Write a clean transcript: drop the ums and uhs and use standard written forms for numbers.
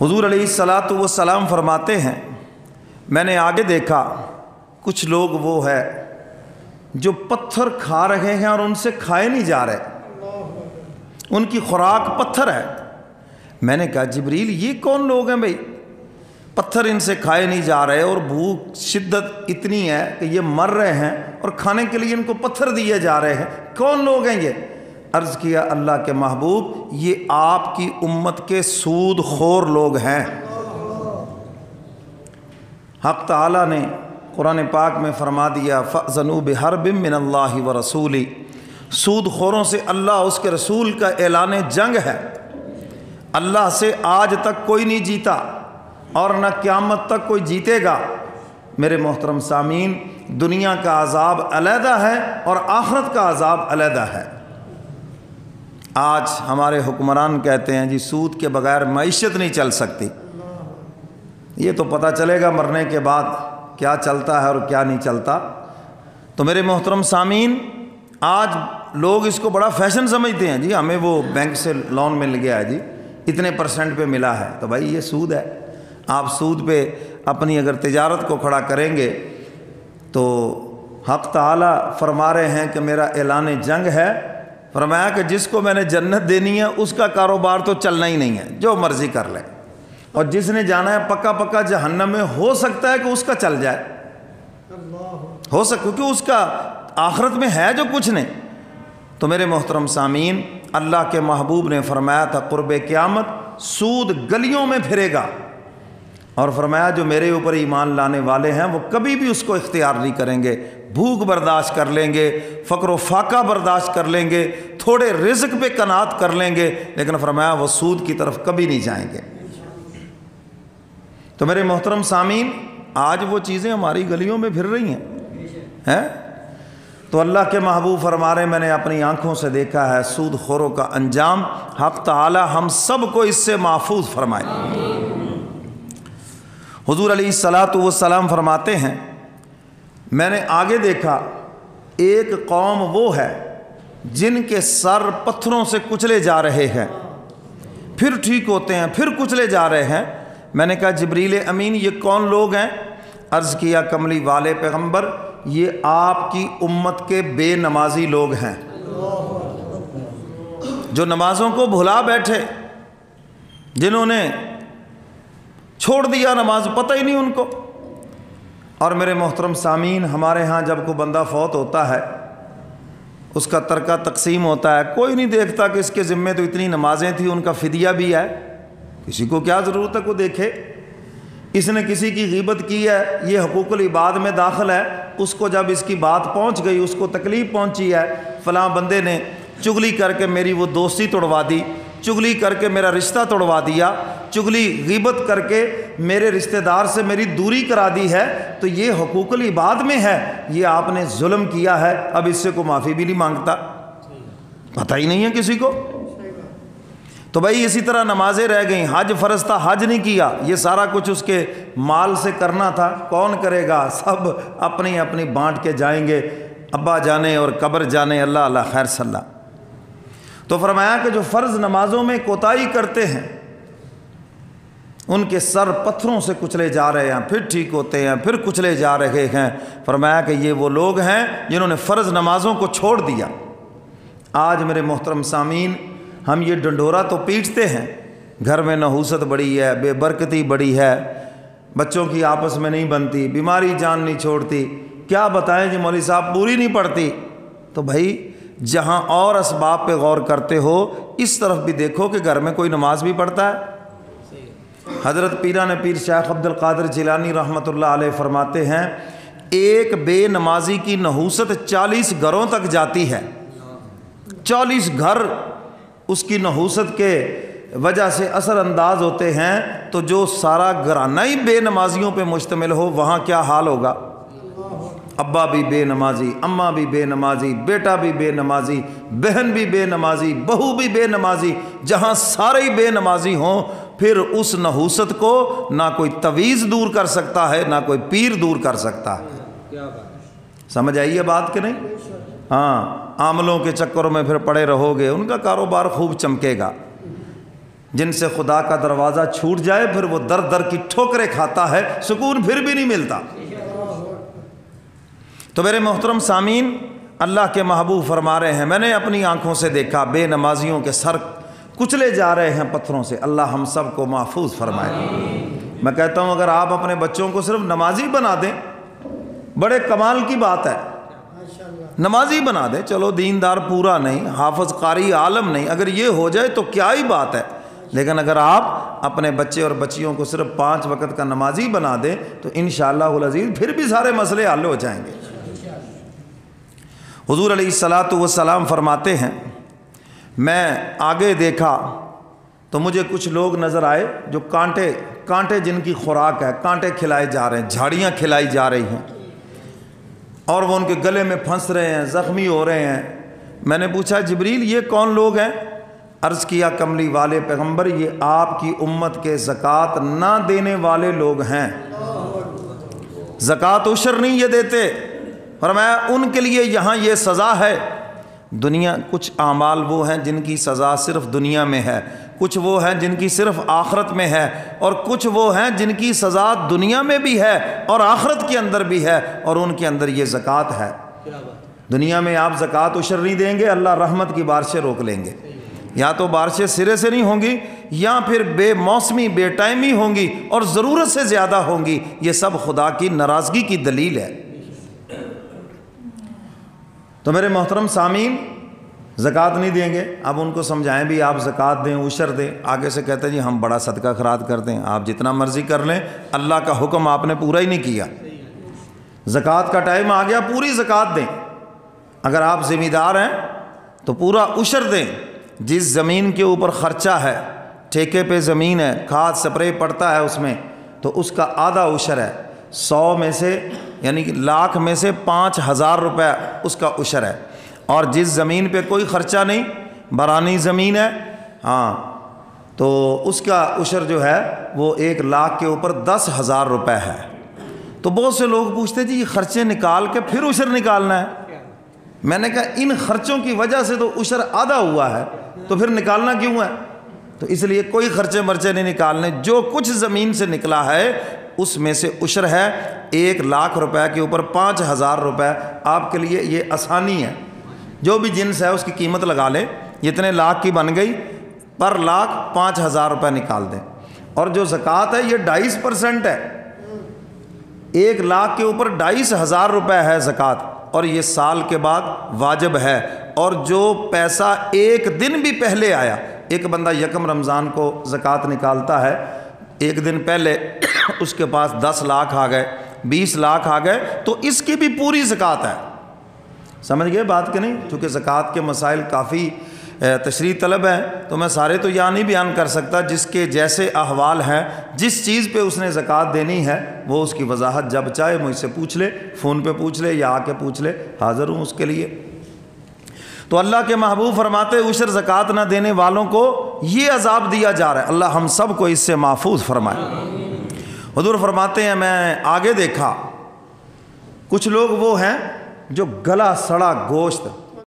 حضور علیہ الصلاۃ والسلام فرماتے ہیں میں نے آگے دیکھا کچھ لوگ وہ ہے جو پتھر کھا رہے ہیں اور ان سے کھائے نہیں جا رہے، ان کی خوراک پتھر ہے۔ میں نے کہا جبریل یہ کون لوگ ہیں بھائی، پتھر ان سے کھائے نہیں جا رہے اور بھوک شدت اتنی ہے کہ یہ مر رہے ہیں اور کھانے کے لیے ان کو پتھر دیے جا رہے ہیں، کون لوگ ہیں یہ؟ عرض کیا اللہ کے محبوب یہ آپ کی امت کے سود خور لوگ ہیں۔ حق تعالیٰ نے قرآن پاک میں فرما دیا فَأْذَنُوا بِحَرْبٍ مِّنَ اللَّهِ وَرَسُولِهِ، سود خوروں سے اللہ اس کے رسول کا اعلان جنگ ہے۔ اللہ سے آج تک کوئی نہیں جیتا اور نہ قیامت تک کوئی جیتے گا۔ میرے محترم سامعین، دنیا کا عذاب علیحدہ ہے اور آخرت کا عذاب علیحدہ ہے۔ آج ہمارے حکمران کہتے ہیں جی سود کے بغیر معیشت نہیں چل سکتی۔ یہ تو پتہ چلے گا مرنے کے بعد کیا چلتا ہے اور کیا نہیں چلتا۔ تو میرے محترم سامعین، آج لوگ اس کو بڑا فیشن سمجھتے ہیں، جی ہمیں وہ بینک سے لون مل گیا ہے جی اتنے % پہ ملا ہے، تو بھائی یہ سود ہے۔ آپ سود پہ اپنی اگر تجارت کو کھڑا کریں گے تو حق تعالیٰ فرما رہے ہیں کہ میرا اعلان جنگ ہے۔ فرمایا کہ جس کو میں نے جنت دینی ہے اس کا کاروبار تو چلنا ہی نہیں ہے، جو مرضی کر لے، اور جس نے جانا ہے پکا پکا جہنم میں، ہو سکتا ہے کہ اس کا چل جائے، ہو سکتا کیونکہ اس کا آخرت میں ہے جو کچھ نہیں۔ تو میرے محترم سامعین، اللہ کے محبوب نے فرمایا تھا قرب قیامت سود گلیوں میں پھرے گا، اور فرمایا جو میرے اوپر ایمان لانے والے ہیں وہ کبھی بھی اس کو اختیار نہیں کریں گے، بھوک برداشت کر لیں گے، فقر و فاقہ برداشت کر لیں گے، تھوڑے رزق پہ قناعت کر لیں گے، لیکن فرمایا وہ سود کی طرف کبھی نہیں جائیں گے۔ تو میرے محترم سامعین، آج وہ چیزیں ہماری گلیوں میں پھر رہی ہیں۔ تو اللہ کے محبوب فرما رہے ہیں میں نے اپنی آنکھوں سے دیکھا ہے سود خوروں کا انجام۔ حق تعالی ہم سب کو اس سے محفوظ فرمائے۔ حضور علیہ الصلاۃ والسلام فرماتے ہیں میں نے آگے دیکھا ایک قوم وہ ہے جن کے سر پتھروں سے کچلے جا رہے ہیں، پھر ٹھیک ہوتے ہیں، پھر کچلے جا رہے ہیں۔ میں نے کہا جبریل امین یہ کون لوگ ہیں؟ عرض کیا کملی والے پیغمبر یہ آپ کی امت کے بے نمازی لوگ ہیں، جو نمازوں کو بھلا بیٹھے، جنہوں نے چھوڑ دیا نماز، پتہ ہی نہیں ان کو۔ اور میرے محترم سامعین، ہمارے ہاں جب کوئی بندہ فوت ہوتا ہے اس کا ترکہ تقسیم ہوتا ہے، کوئی نہیں دیکھتا کہ اس کے ذمے تو اتنی نمازیں تھیں، ان کا فدیہ بھی ہے، کسی کو کیا ضرورت ہے کو دیکھے؟ اس نے کسی کی غیبت کی ہے، یہ حقوق العباد میں داخل ہے، اس کو جب اس کی بات پہنچ گئی، اس کو تکلیف پہنچی ہے، فلاں بندے نے چغلی کر کے میری وہ دوستی توڑوا دی، چغلی کر کے میرا رشتہ توڑوا دیا، چغلی غیبت کر کے میرے رشتہ دار سے میری دوری کرا دی ہے، تو یہ حقوق العباد میں ہے، یہ آپ نے ظلم کیا ہے، اب اس سے کوئی معافی بھی نہیں مانگتا، پتہ ہی نہیں ہے کسی کو۔ تو بھائی اسی طرح نمازیں رہ گئیں، حج فرض تھا حج نہیں کیا، یہ سارا کچھ اس کے مال سے کرنا تھا، کون کرے گا؟ سب اپنی اپنی بانٹ کے جائیں گے، ابا جانے اور قبر جانے، اللہ اللہ خیر صلی اللہ۔ تو فرمایا کہ جو فرض نمازوں میں کوتاہی کرتے ہیں ان کے سر پتھروں سے کچلے جا رہے ہیں، پھر ٹھیک ہوتے ہیں، پھر کچلے جا رہے ہیں۔ فرمایا کہ یہ وہ لوگ ہیں جنہوں نے فرض نمازوں کو چھوڑ دیا۔ آج میرے محترم سامعین، ہم یہ ڈنڈورا تو پیٹتے ہیں، گھر میں نحوست بڑی ہے، بے برکتی بڑی ہے، بچوں کی آپس میں نہیں بنتی، بیماری جان نہیں چھوڑتی، کیا بتائیں جی مولوی صاحب پوری نہیں پڑتی۔ تو بھائی جہاں اور اسباب پہ غور کرتے ہو اس طرف بھی دیکھو کہ گھر میں کوئی نماز بھی پڑھتا ہے۔ حضرت پیران پیر شیخ عبد القادر جیلانی رحمۃ اللہ علیہ فرماتے ہیں ایک بے نمازی کی نحوست 40 گھروں تک جاتی ہے، 40 گھر اس کی نحوست کے وجہ سے اثر انداز ہوتے ہیں، تو جو سارا گھرانہ ہی بے نمازیوں پہ مشتمل ہو وہاں کیا حال ہوگا؟ ابا بھی بے نمازی، اماں بھی بے نمازی، بیٹا بھی بے نمازی، بہن بھی بے نمازی، بہو بھی بے نمازی، جہاں سارے ہی بے نمازی ہوں پھر اس نحوست کو نہ کوئی تعویذ دور کر سکتا ہے نہ کوئی پیر دور کر سکتا ہے۔ سمجھ آئیے بات کہ نہیں؟ ہاں، عاملوں کے چکروں میں پھر پڑے رہو گے، ان کا کاروبار خوب چمکے گا، جن سے خدا کا دروازہ چھوٹ جائے پھر وہ در در کی ٹھوکریں کھاتا ہے، سکون پھر بھی نہیں ملتا۔ تو میرے محترم سامعین، اللہ کے محبوب فرما رہے ہیں میں نے اپنی آنکھوں سے دیکھا بے نمازیوں کے سر کچلے جا رہے ہیں پتھروں سے، اللہ ہم سب کو محفوظ فرمائے۔ میں کہتا ہوں اگر آپ اپنے بچوں کو صرف نمازی بنا دیں بڑے کمال کی بات ہے، نمازی بنا دیں، چلو دیندار پورا نہیں، حافظ قاری عالم نہیں، اگر یہ ہو جائے تو کیا ہی بات ہے، لیکن اگر آپ اپنے بچے اور بچیوں کو صرف 5 وقت کا نمازی بنا دیں تو انشاءاللہ العزیز پھر بھی سارے مسئلے حل ہو جائیں گے۔ حضور علیہ الصلاۃ فرماتے ہیں میں آگے دیکھا تو مجھے کچھ لوگ نظر آئے جو کانٹے جن کی خوراک ہے، کانٹے کھلائے جا رہے ہیں، جھاڑیاں کھلائی جا رہی ہیں اور وہ ان کے گلے میں پھنس رہے ہیں، زخمی ہو رہے ہیں۔ میں نے پوچھا جبریل یہ کون لوگ ہیں؟ عرض کیا کملی والے پیغمبر یہ آپ کی امت کے زکوٰۃ نہ دینے والے لوگ ہیں، زکوٰۃ عشر نہیں یہ دیتے۔ فرمایا ان کے لیے یہاں یہ سزا ہے۔ دنیا کچھ اعمال وہ ہیں جن کی سزا صرف دنیا میں ہے، کچھ وہ ہیں جن کی صرف آخرت میں ہے، اور کچھ وہ ہیں جن کی سزا دنیا میں بھی ہے اور آخرت کے اندر بھی ہے، اور ان کے اندر یہ زکوٰۃ ہے۔ دنیا میں آپ زکوٰۃ عشر نہیں دیں گے اللہ رحمت کی بارشیں روک لیں گے، یا تو بارشیں سرے سے نہیں ہوں گی یا پھر بے موسمی بے ٹائمی ہوں گی اور ضرورت سے زیادہ ہوں گی، یہ سب خدا کی ناراضگی کی دلیل ہے۔ تو میرے محترم سامعین زکوٰۃ نہیں دیں گے، اب ان کو سمجھائیں بھی آپ زکوٰۃ دیں عشر دیں، آگے سے کہتے ہیں جی ہم بڑا صدقہ خیرات کرتے ہیں، آپ جتنا مرضی کر لیں اللہ کا حکم آپ نے پورا ہی نہیں کیا۔ زکوٰۃ کا ٹائم آ گیا پوری زکوٰۃ دیں، اگر آپ ذمہ دار ہیں تو پورا عشر دیں۔ جس زمین کے اوپر خرچہ ہے، ٹھیکے پہ زمین ہے، کھاد سپرے پڑتا ہے اس میں، تو اس کا آدھا عشر ہے، 100 میں سے یعنی کہ لاکھ میں سے 5000 روپے اس کا عشر ہے۔ اور جس زمین پہ کوئی خرچہ نہیں، برانی زمین ہے، ہاں تو اس کا عشر جو ہے وہ 1 لاکھ کے اوپر 10,000 روپے ہے۔ تو بہت سے لوگ پوچھتے جی یہ خرچے نکال کے پھر عشر نکالنا ہے۔ میں نے کہا ان خرچوں کی وجہ سے تو عشر آدھا ہوا ہے، تو پھر نکالنا کیوں ہے؟ تو اس لیے کوئی خرچے مرچے نہیں نکالنے، جو کچھ زمین سے نکلا ہے اس میں سے عشر ہے۔ 1 لاکھ روپے کے اوپر 5000 روپے آپ کے لیے یہ آسانی ہے، جو بھی جنس ہے اس کی قیمت لگا لیں، جتنے لاکھ کی بن گئی پر لاکھ 5000 روپے نکال دیں۔ اور جو زکوٰۃ ہے یہ 2.5% ہے، 1 لاکھ کے اوپر 2.500 روپے ہے زکوٰۃ، اور یہ سال کے بعد واجب ہے۔ اور جو پیسہ 1 دن بھی پہلے آیا، ایک بندہ یکم رمضان کو زکوٰۃ نکالتا ہے، 1 دن پہلے اس کے پاس 10 لاکھ آ گئے، 20 لاکھ آ گئے، تو اس کی بھی پوری زکوٰۃ ہے۔ سمجھ گئے بات کہ نہیں؟ چونکہ زکوٰۃ کے مسائل کافی تشریح طلب ہیں تو میں سارے تو یہاں نہیں بیان کر سکتا، جس کے جیسے احوال ہیں، جس چیز پہ اس نے زکوٰۃ دینی ہے وہ اس کی وضاحت جب چاہے مجھ سے پوچھ لے، فون پہ پوچھ لے یا آ کے پوچھ لے، حاضر ہوں اس کے لیے۔ تو اللہ کے محبوب فرماتے عشر زکوٰۃ نہ دینے والوں کو یہ عذاب دیا جا رہا ہے، اللہ ہم سب کو اس سے محفوظ فرمائے۔ حضور فرماتے ہیں میں آگے دیکھا کچھ لوگ وہ ہیں جو گلا سڑا گوشت